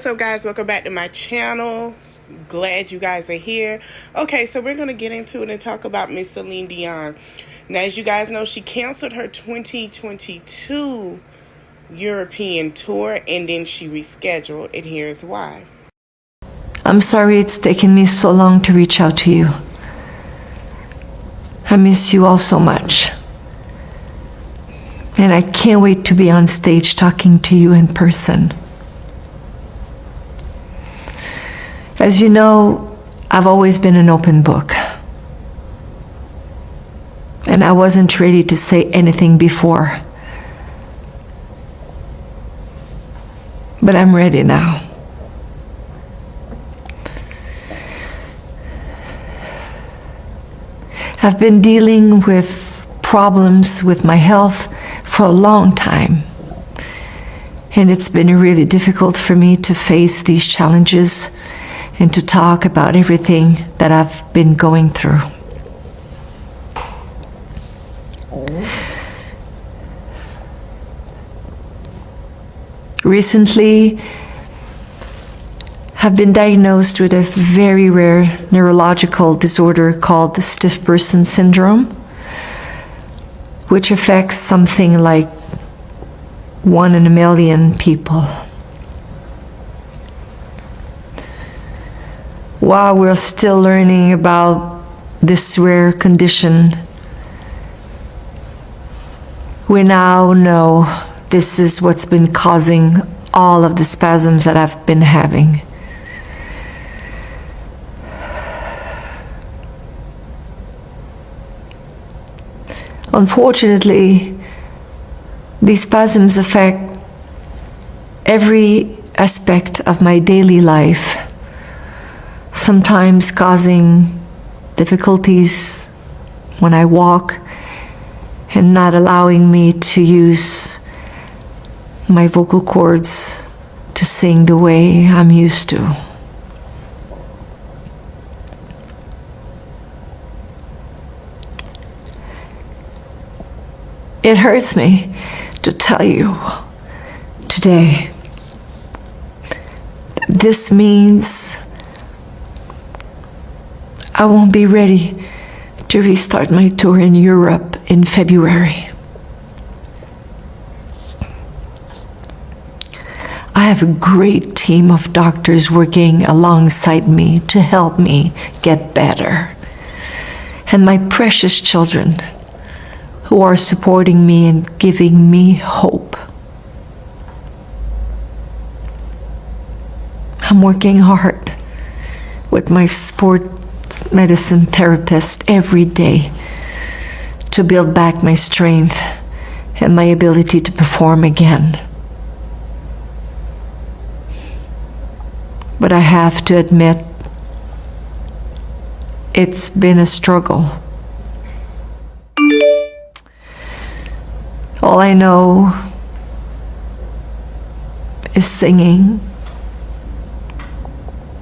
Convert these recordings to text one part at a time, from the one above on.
What's up, guys? Welcome back to my channel. Glad you guys are here. Okay, so we're going to get into it and talk about Miss Celine Dion. Now, as you guys know, she canceled her 2022 European tour and then she rescheduled, and here's why. I'm sorry it's taken me so long to reach out to you. I miss you all so much. And I can't wait to be on stage talking to you in person. As you know, I've always been an open book. And I wasn't ready to say anything before. But I'm ready now. I've been dealing with problems with my health for a long time. And it's been really difficult for me to face these challenges and to talk about everything that I've been going through. Recently, I've been diagnosed with a very rare neurological disorder called the stiff person syndrome, which affects something like 1 in a million people. While we're still learning about this rare condition, we now know this is what's been causing all of the spasms that I've been having. Unfortunately, these spasms affect every aspect of my daily life, sometimes causing difficulties when I walk and not allowing me to use my vocal cords to sing the way I'm used to. It hurts me to tell you today that this means I won't be ready to restart my tour in Europe in February. I have a great team of doctors working alongside me to help me get better. And my precious children who are supporting me and giving me hope. I'm working hard with my sports medicine therapist every day to build back my strength and my ability to perform again. But I have to admit, it's been a struggle. All I know is singing.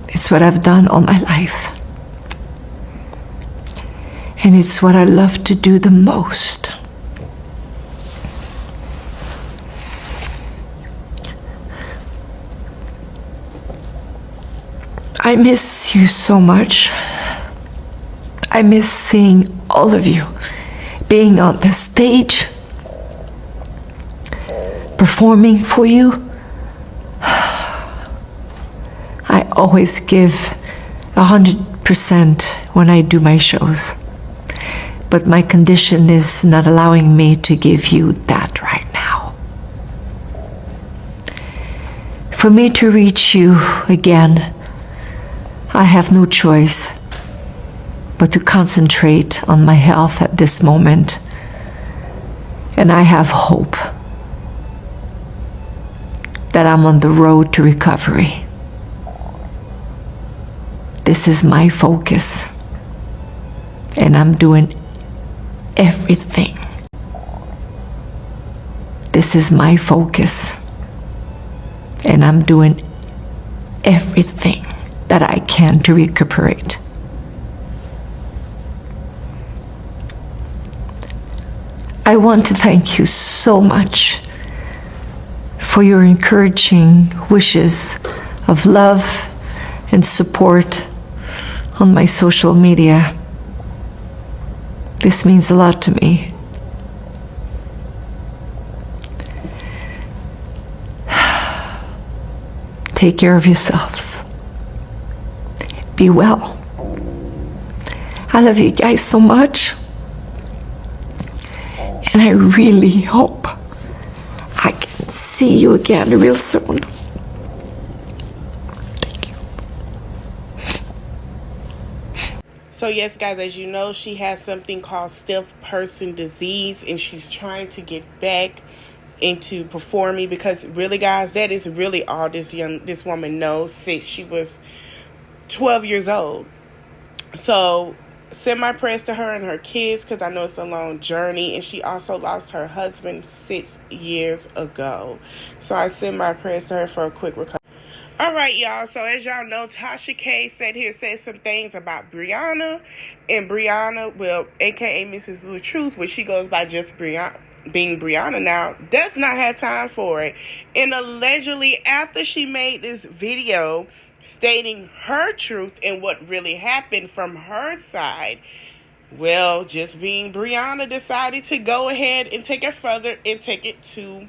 It's what I've done all my life. And it's what I love to do the most. I miss you so much. I miss seeing all of you, being on the stage, performing for you. I always give 100% when I do my shows. But my condition is not allowing me to give you that right now. For me to reach you again, I have no choice but to concentrate on my health at this moment. And I have hope that I'm on the road to recovery. This is my focus, and I'm doing everything. This is my focus, and I'm doing everything that I can to recuperate. I want to thank you so much for your encouraging wishes of love and support on my social media. This means a lot to me. Take care of yourselves. Be well. I love you guys so much. And I really hope I can see you again real soon. Thank you. So yes, guys, as you know, she has something called stiff person disease, and she's trying to get back into performing, because really, guys, that is really all this woman knows since she was 12 years old. So send my prayers to her and her kids, because I know it's a long journey, and she also lost her husband 6 years ago. So I send my prayers to her for a quick recovery. All right, y'all. So as y'all know, Tasha K said some things about Brianna, and Brianna, well, aka Mrs. Lou Truth, which she goes by just being Brianna now, does not have time for it. And allegedly, after she made this video stating her truth and what really happened from her side, well, just being Brianna decided to go ahead and take it further and take it to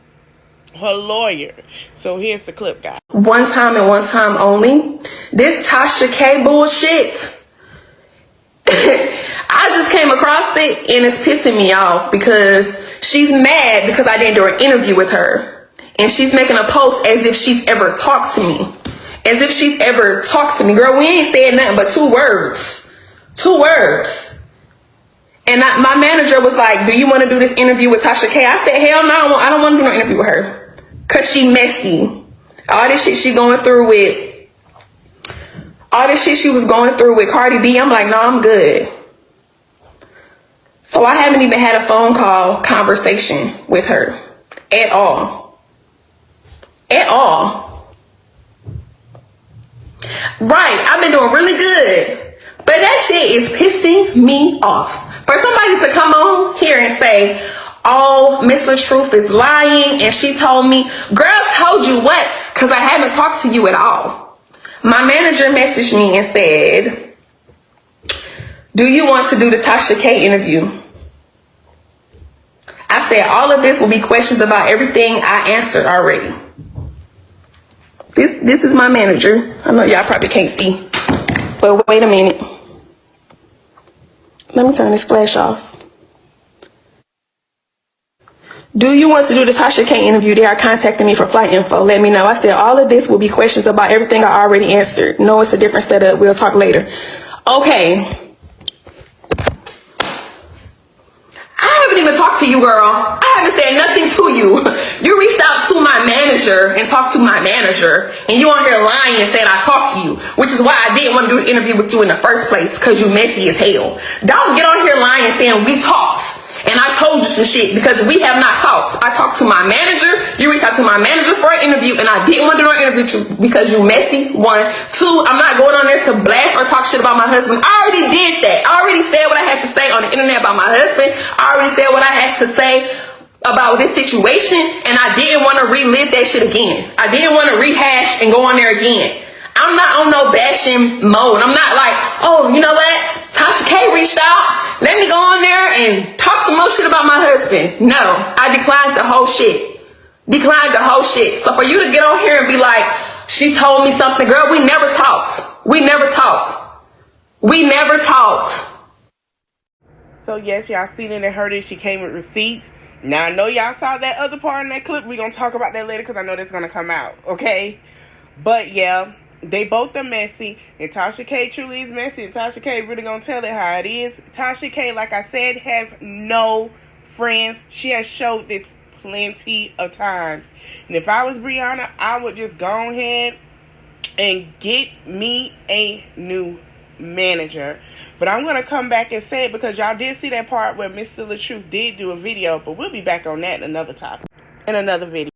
her lawyer. So here's the clip, guys. One time and one time only. This Tasha K bullshit. I just came across it and it's pissing me off because she's mad because I didn't do an interview with her. And she's making a post as if she's ever talked to me. As if she's ever talked to me. Girl, we ain't saying nothing but 2 words. 2 words. And my manager was like, do you want to do this interview with Tasha K? I said, hell no, I don't want to do no interview with her. Because she messy. All this shit she going through with, all this shit she was going through with Cardi B, I'm like, no, I'm good. So I haven't even had a phone call conversation with her at all. At all. Right, I've been doing really good. But that shit is pissing me off. For somebody to come on here and say, oh, Miss LaTruth is lying, and she told me, girl, told you what? Because I haven't talked to you at all. My manager messaged me and said, do you want to do the Tasha K interview? I said, all of this will be questions about everything I answered already. This is my manager. I know y'all probably can't see, but wait a minute. Let me turn this flash off. Do you want to do the Tasha K interview? They are contacting me for flight info. Let me know. I said, all of this will be questions about everything I already answered. No, it's a different setup. We'll talk later. Okay. I haven't even talked to you, girl. I haven't said nothing to you. You reached out to my manager and talked to my manager, and you on here lying and saying I talked to you, which is why I didn't want to do the interview with you in the first place, because you messy as hell. Don't get on here lying and saying we talked. And I told you some shit, because we have not talked. I talked to my manager. You reached out to my manager for an interview, and I didn't want to do an interview because you messy. 1, 2, I'm not going on there to blast or talk shit about my husband. I already did that. I already said what I had to say on the internet about my husband. I already said what I had to say about this situation, and I didn't want to relive that shit again. I didn't want to rehash and go on there again. I'm not on no bashing mode. I'm not like, oh, you know what? Tasha K reached out. Let me go on there and talk some more shit about my husband. No, I declined the whole shit. Declined the whole shit. So for you to get on here and be like, she told me something, girl, we never talked. We never talked. We never talked. So yes, y'all seen it and heard it. She came with receipts. Now I know y'all saw that other part in that clip. We're going to talk about that later, because I know that's going to come out. Okay? But yeah. They both are messy, and Tasha K truly is messy, and Tasha K really gonna tell it how it is. Tasha K, like I said, has no friends. She has showed this plenty of times. And if I was Brianna, I would just go ahead and get me a new manager. But I'm gonna come back and say it, because y'all did see that part where Mr. LaTruth did do a video, but we'll be back on that in another topic, in another video.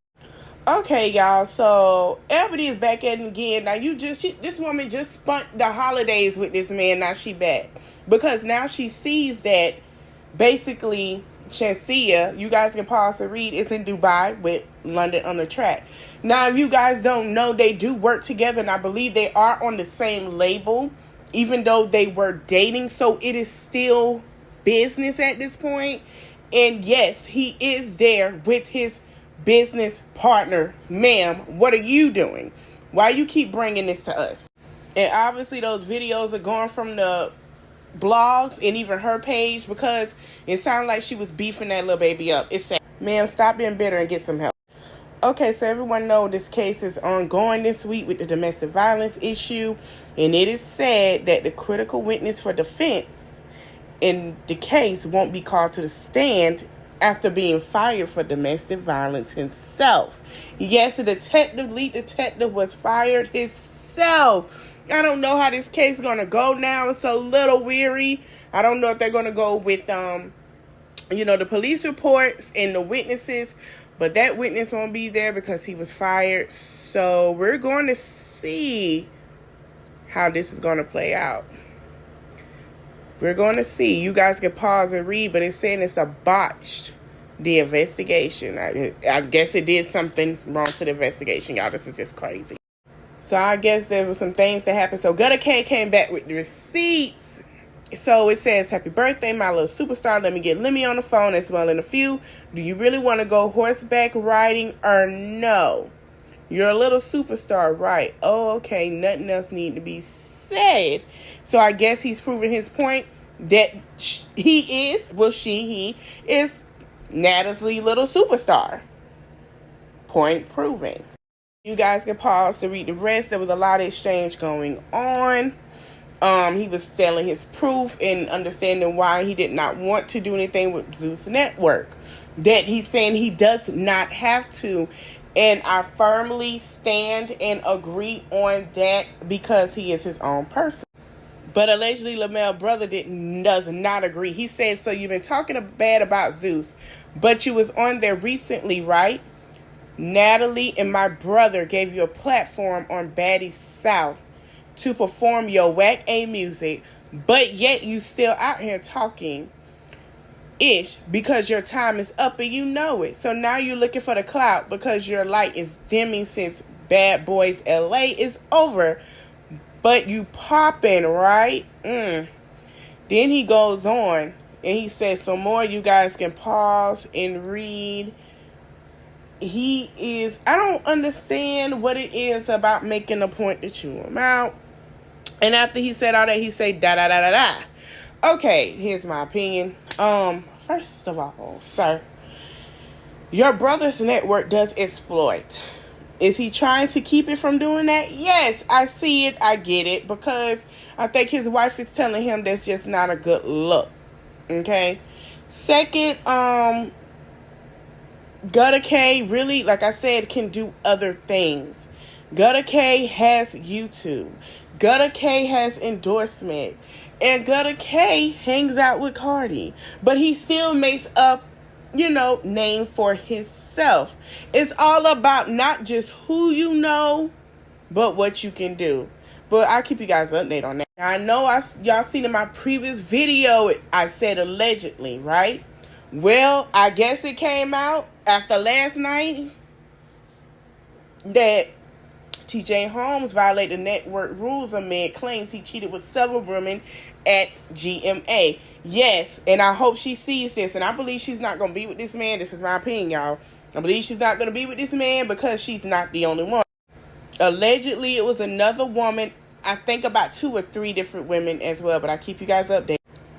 Okay, y'all, so Ebony is back at it again. Now, this woman just spent the holidays with this man. Now she back, because now she sees that basically Shansia, you guys can pause and read, is in Dubai with London on the track. Now, if you guys don't know, they do work together, and I believe they are on the same label, even though they were dating. So it is still business at this point. And yes, he is there with his business partner. Ma'am, what are you doing? Why you keep bringing this to us? And obviously those videos are going from the blogs and even her page, because it sounded like she was beefing that little baby up. It's sad. Ma'am, stop being bitter and get some help. Okay, so everyone know this case is ongoing this week with the domestic violence issue, and it is said that the critical witness for defense in the case won't be called to the stand after being fired for domestic violence himself. Yes, the lead detective was fired himself. I don't know how this case is going to go now. It's a little weary. I don't know if they're going to go with, the police reports and the witnesses, but that witness won't be there because he was fired. So we're going to see how this is going to play out. We're going to see. You guys can pause and read, but it's saying it's a botched, the investigation. I guess it did something wrong to the investigation. Y'all, this is just crazy. So I guess there were some things that happened. So Gutter K came back with the receipts. So it says, happy birthday, my little superstar. Let me get Lemmy on the phone as well in a few. Do you really want to go horseback riding or no? You're a little superstar, right? Oh, okay. Nothing else need to be said. So I guess he's proving his point that he is Natalie's little superstar. Point proven. You guys can pause to read the rest. There was a lot of exchange going on. He was telling his proof and understanding why he did not want to do anything with Zeus Network. That he's saying he does not have to. And I firmly stand and agree on that because he is his own person. But allegedly, Lamel's brother does not agree. He said, so you've been talking bad about Zeus, but you was on there recently, right? Natalie and my brother gave you a platform on Baddie South to perform your whack A music, but yet you still out here talking ish because your time is up and you know it. So now you're looking for the clout because your light is dimming since Bad Boys LA is over, but you popping, right? Then he goes on and he says some more. You guys can pause and read. I don't understand what it is about making a point to chew him out. And after he said all that, he said da da da da da. Okay, here's my opinion. First of all, sir, your brother's network does exploit. Is he trying to keep it from doing that? Yes, I see it. I get it. Because I think his wife is telling him that's just not a good look. Okay. Second, Gutter K really, like I said, can do other things. Gutter K has YouTube. Gutter K has endorsement. And Gutter K hangs out with Cardi. But he still makes up, name for himself. It's all about not just who you know, but what you can do. But I'll keep you guys updated on that. Now, I know y'all seen in my previous video, I said allegedly, right? Well, I guess it came out after last night that TJ Holmes violated network rules amid claims he cheated with several women at GMA. Yes, and I hope she sees this, and I believe she's not going to be with this man. This is my opinion, y'all. I believe she's not going to be with this man because she's not the only one. Allegedly, it was another woman. I think about 2 or 3 different women as well, but I'll keep you guys updated.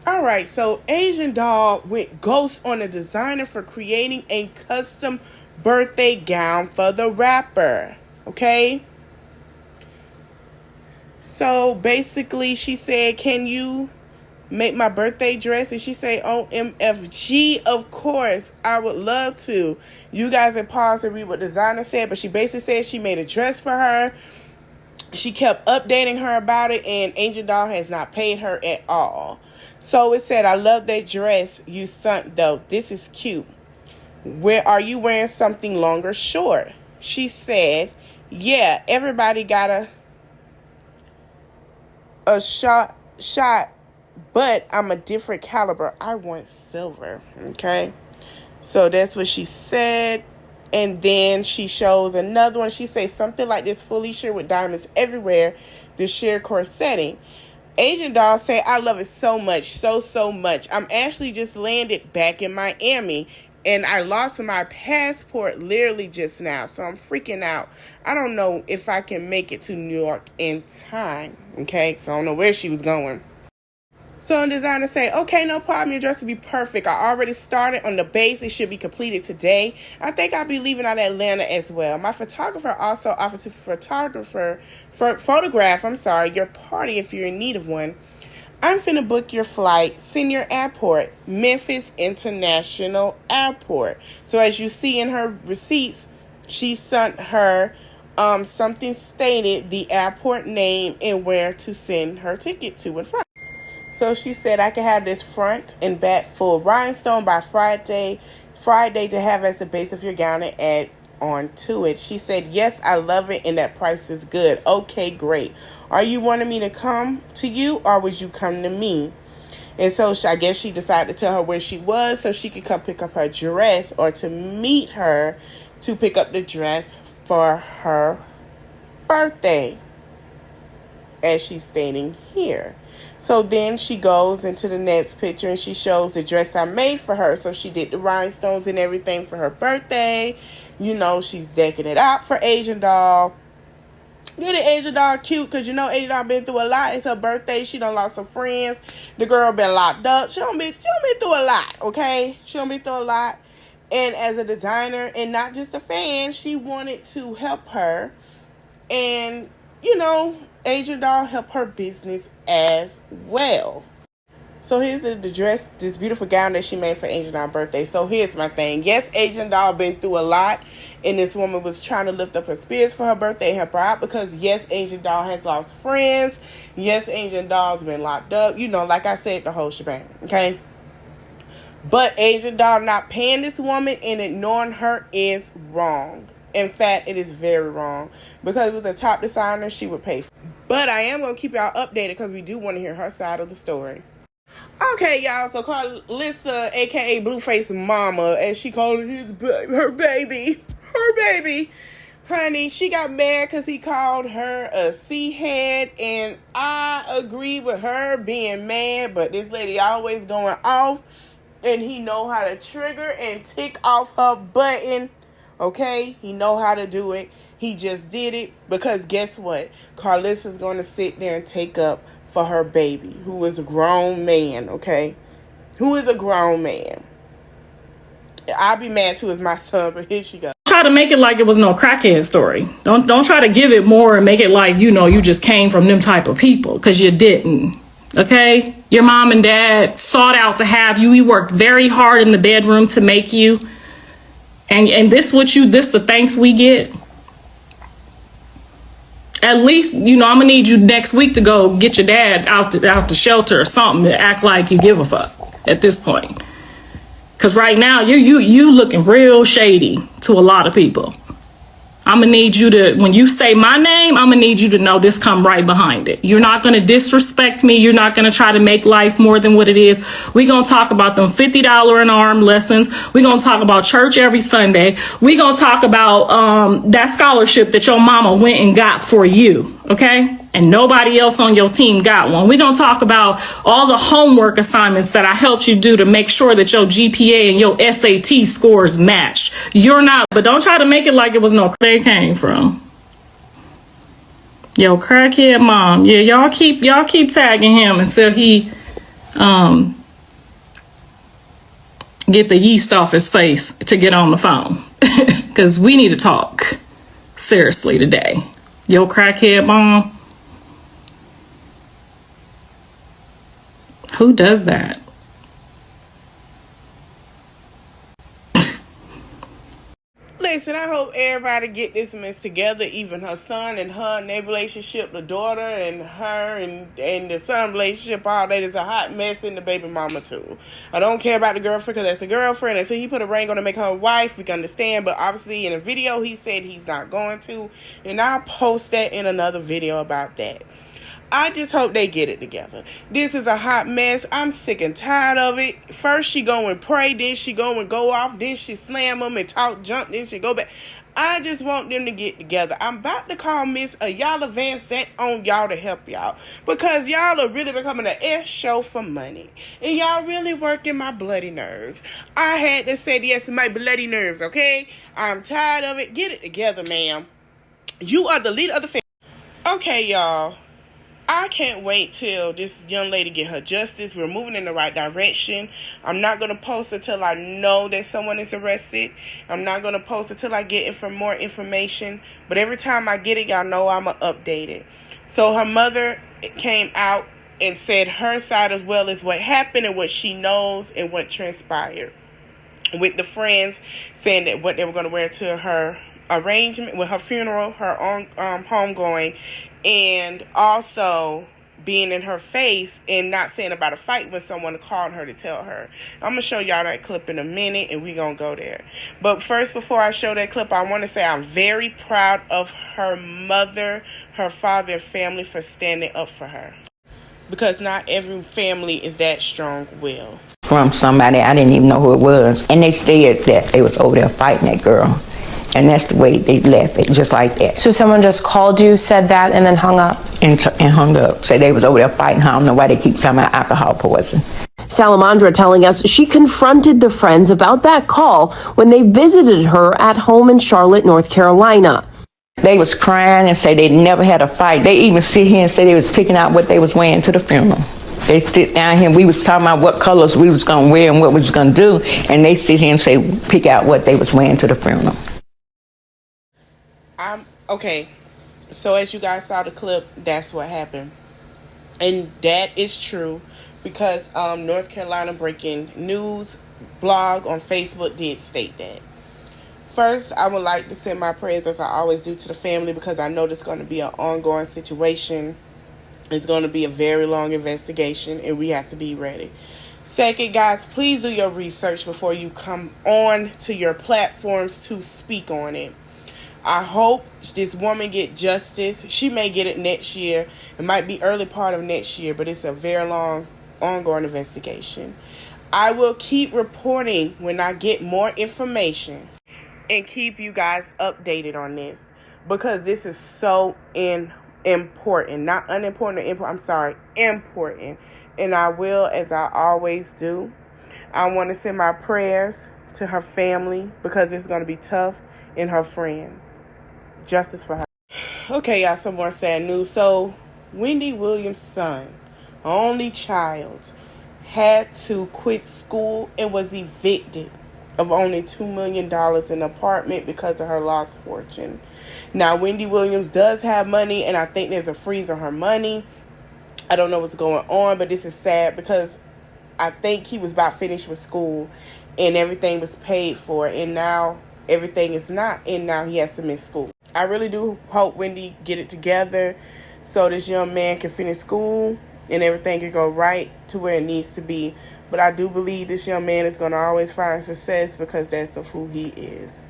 Alright, so Asian Doll went ghost on a designer for creating a custom birthday gown for the rapper. Okay? So basically she said, can you make my birthday dress? And she said, OMFG, of course, I would love to. You guys can pause and read what designer said, but she basically said she made a dress for her. She kept updating her about it, and Angel Doll has not paid her at all. So it said, I love that dress you sent, though. This is cute. Where are you wearing something long or short? She said, yeah, everybody got a shot but I'm a different caliber. I want silver. Okay. So that's what she said. And then she shows another one. She says something like this: fully sheer with diamonds everywhere, the sheer corsetting. Asian doll said, I love it so much, so much. I'm actually just landed back in Miami, and I lost my passport literally just now, so I'm freaking out. I don't know if I can make it to New York in time. Okay, so I don't know where she was going. So designer say, okay, no problem. Your dress will be perfect. I already started on the base. It should be completed today. I think I'll be leaving out of Atlanta as well. My photographer also offered to photograph your party if you're in need of one. I'm finna book your flight, send your airport, Memphis International Airport. So as you see in her receipts, she sent her something stated the airport name and where to send her ticket to and from. So she said, I can have this front and back full rhinestone by Friday to have as the base of your gown and add on to it. She said, yes, I love it and that price is good. Okay, great. Are you wanting me to come to you or would you come to me? And so I guess she decided to tell her where she was so she could come pick up her dress, or to meet her to pick up the dress for her birthday, as she's stating here. So then she goes into the next picture and she shows the dress I made for her. So she did the rhinestones and everything for her birthday. You know, she's decking it out for Asian doll. Get an Asian doll cute, because you know Asian doll been through a lot. It's her birthday. She done lost some friends. The girl been locked up. She don't been through a lot, okay? She don't been through a lot. And as a designer and not just a fan, she wanted to help her. And, you know, Asian doll help her business as well. So here's the dress, this beautiful gown that she made for Asian doll's birthday. So here's my thing. Yes, Asian doll been through a lot, and this woman was trying to lift up her spirits for her birthday, help her out, because yes, Asian doll has lost friends. Yes, Asian doll's been locked up. You know, like I said, the whole shebang. Okay. But Asian doll not paying this woman and ignoring her is wrong. In fact, it is very wrong, because with a top designer, she would pay for it. But I am going to keep y'all updated because we do want to hear her side of the story. Okay, y'all, so Carlissa, a.k.a. Blueface Mama, as she called her baby, honey, she got mad because he called her a C-head, and I agree with her being mad, but this lady always going off, and he know how to trigger and tick off her button. Okay, he know how to do it. He just did it because guess what? Carlissa's going to sit there and take up for her baby, who is a grown man, okay? Who is a grown man. I'll be mad too as my son, but here she goes. Try to make it like it was no crackhead story. Don't try to give it more and make it like, you know, you just came from them type of people, because you didn't. Okay? Your mom and dad sought out to have you. You worked very hard in the bedroom to make you. And this the thanks we get. At least, you know, I'm gonna need you next week to go get your dad out the shelter or something to act like you give a fuck at this point. Cause right now you looking real shady to a lot of people. I'm gonna need you to, when you say my name, I'm gonna need you to know this come right behind it. You're not gonna disrespect me. You're not gonna try to make life more than what it is. We're gonna talk about them $50 an arm lessons. We're gonna talk about church every Sunday. We're gonna talk about that scholarship that your mama went and got for you, okay? And nobody else on your team got one. We're going to talk about all the homework assignments that I helped you do to make sure that your GPA and your SAT scores matched. You're not, but don't try to make it like it was no they came from. Yo, crackhead mom. Yeah, y'all keep tagging him until he get the yeast off his face to get on the phone. Because we need to talk seriously today. Yo, crackhead mom. Who does that? Listen, I hope everybody get this mess together, even her son and her and their relationship, the daughter and her and the son relationship, all that is a hot mess, in the baby mama too. I don't care about the girlfriend because that's a girlfriend. Until he put a ring on to make her a wife, we can understand. But obviously in a video he said he's not going to. And I'll post that in another video about that. I just hope they get it together. This is a hot mess. I'm sick and tired of it. First she go and pray, then she go and go off, then she slam them and talk junk, then she go back. I just want them to get together. I'm about to call Miss Ayala Van Zant on y'all to help y'all, because y'all are really becoming an S show for money, and y'all really working my bloody nerves. I had to say yes to my bloody nerves, okay? I'm tired of it. Get it together, ma'am. You are the leader of the family. Okay, y'all. I can't wait till this young lady get her justice. We're moving in the right direction. I'm not going to post until I know that someone is arrested. I'm not going to post until I get more information. But every time I get it, y'all know I'm going to update it. So her mother came out and said her side as well as what happened and what she knows and what transpired. With the friends saying that what they were going to wear to her arrangement, with her funeral, her own homegoing, and also being in her face and not saying about a fight when someone called her to tell her. I'm going to show y'all that clip in a minute, and we're going to go there. But first, before I show that clip, I want to say I'm very proud of her mother, her father, and family for standing up for her, because not every family is that strong-willed. From somebody, I didn't even know who it was, and they said that they was over there fighting that girl. And that's the way they left it, just like that. So someone just called you, said that, and then hung up? And hung up. Said they was over there fighting. I don't know why they keep talking about alcohol poison. Salamandra telling us she confronted the friends about that call when they visited her at home in Charlotte, North Carolina. They was crying and say they never had a fight. They even sit here and say they was picking out what they was wearing to the funeral. They sit down here and we was talking about what colors we was going to wear and what we was going to do. And they sit here and say, pick out what they was wearing to the funeral. Okay, so as you guys saw the clip, that's what happened. And that is true, because North Carolina Breaking News blog on Facebook did state that. First, I would like to send my prayers, as I always do, to the family, because I know this is going to be an ongoing situation. It's going to be a very long investigation, and we have to be ready. Second, guys, please do your research before you come on to your platforms to speak on it. I hope this woman get justice. She may get it next year. It might be early part of next year, but it's a very long, ongoing investigation. I will keep reporting when I get more information and keep you guys updated on this, because this is so important. Not unimportant, important. And I will, as I always do. I want to send my prayers to her family, because it's going to be tough, and her friends. Justice for her. Okay, y'all, some more sad news. So, Wendy Williams' son, only child, had to quit school and was evicted of only $2 million in an apartment because of her lost fortune. Now, Wendy Williams does have money, and I think there's a freeze on her money. I don't know what's going on, but this is sad, because I think he was about finished with school and everything was paid for, and now everything is not, and now he has to miss school. I really do hope Wendy get it together so this young man can finish school and everything can go right to where it needs to be. But I do believe this young man is going to always find success, because that's of who he is.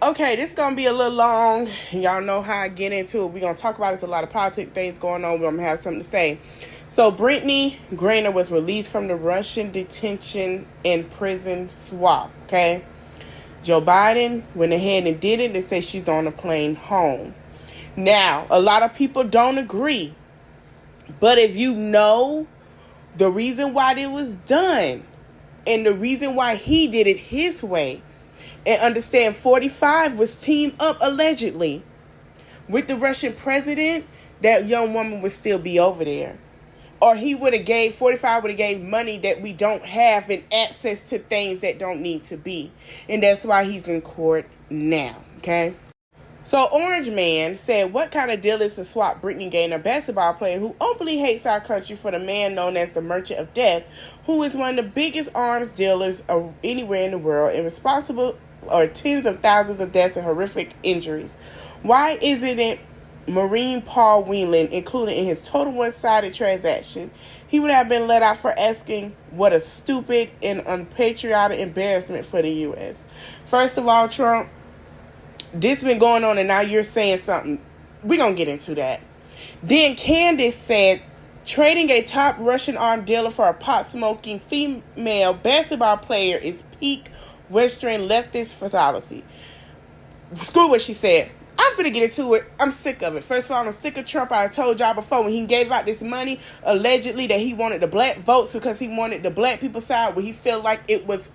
Okay, this is going to be a little long. Y'all know how I get into it. We're going to talk about it. There's a lot of politic things going on. We're going to have something to say. So, Brittney Griner was released from the Russian detention and prison swap, okay? Joe Biden went ahead and did it. They say she's on a plane home. Now, a lot of people don't agree. But if you know the reason why it was done and the reason why he did it his way, and understand 45 was teamed up allegedly with the Russian president, that young woman would still be over there. Or he would have gave, 45 would have gave money that we don't have and access to things that don't need to be. And that's why he's in court now, okay? So Orange Man said, what kind of deal is to swap Brittney Griner, a basketball player who openly hates our country, for the man known as the Merchant of Death, who is one of the biggest arms dealers anywhere in the world and responsible for tens of thousands of deaths and horrific injuries? Why isn't it Marine Paul Whelan included in his total one-sided transaction? He would have been let out for asking, what a stupid and unpatriotic embarrassment for the U.S. First of all, Trump, this been going on and now you're saying something. We're going to get into that. Then Candace said, trading a top Russian arm dealer for a pot-smoking female basketball player is peak Western leftist fallacy. Screw what she said. I'm finna get into it. I'm sick of it. First of all, I'm sick of Trump. I told y'all before when he gave out this money, allegedly that he wanted the black votes because he wanted the black people side where he felt like it was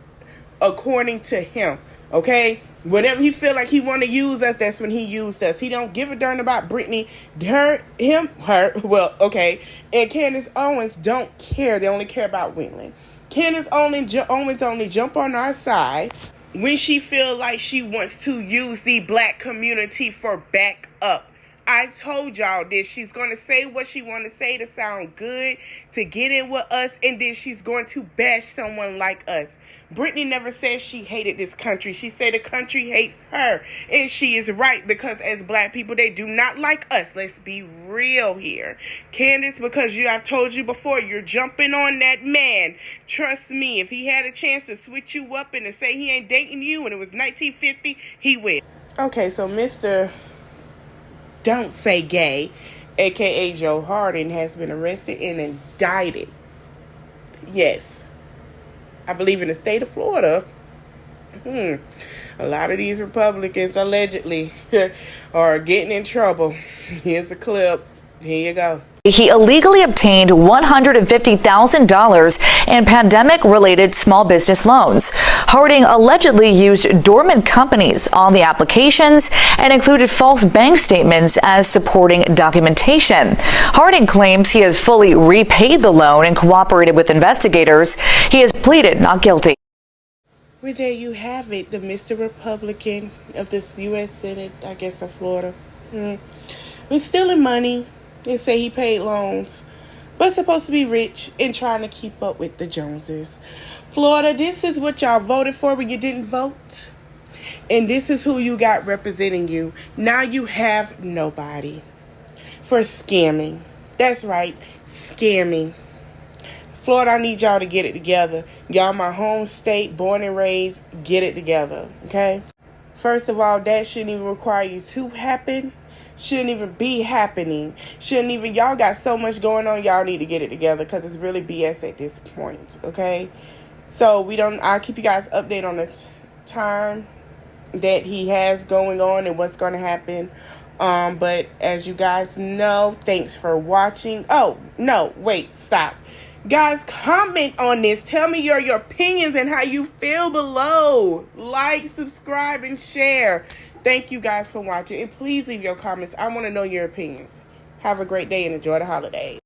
according to him. Okay? Whenever he feel like he want to use us, that's when he used us. He don't give a darn about Brittney, her, well, okay. And Candace Owens don't care. They only care about Whelan. Candace Owens only jump on our side when she feel like she wants to use the black community for backup. I told y'all this. She's going to say what she want to say to sound good, to get in with us, and then she's going to bash someone like us. Brittney never said she hated this country. She said the country hates her. And she is right, because as black people, they do not like us. Let's be real here. Candace, because I've told you before, you're jumping on that man. Trust me, if he had a chance to switch you up and to say he ain't dating you and it was 1950, he will. Okay, so Mr. Don't Say Gay, a.k.a. Joe Harding, has been arrested and indicted. Yes. I believe in the state of Florida, a lot of these Republicans allegedly are getting in trouble. Here's a clip. Here you go. He illegally obtained $150,000 in pandemic-related small business loans. Harding allegedly used dormant companies on the applications and included false bank statements as supporting documentation. Harding claims he has fully repaid the loan and cooperated with investigators. He has pleaded not guilty. Well, there you have it, the Mr. Republican of this U.S. Senate, I guess, of Florida. He's stealing money. They say he paid loans, but supposed to be rich and trying to keep up with the Joneses. Florida, this is what y'all voted for when you didn't vote. And this is who you got representing you. Now you have nobody for scamming. That's right, scamming. Florida, I need y'all to get it together. Y'all my home state, born and raised, get it together, okay? First of all, that shouldn't even require you to happen. Shouldn't even be happening. Y'all got so much going on, y'all need to get it together because it's really BS at this point, okay? So I'll keep you guys updated on the time that he has going on and what's going to happen. But as you guys know, thanks for watching. Oh, no, wait, stop. Guys, comment on this. Tell me your opinions and how you feel below. Like, subscribe, and share. Thank you guys for watching. And please leave your comments. I want to know your opinions. Have a great day and enjoy the holidays.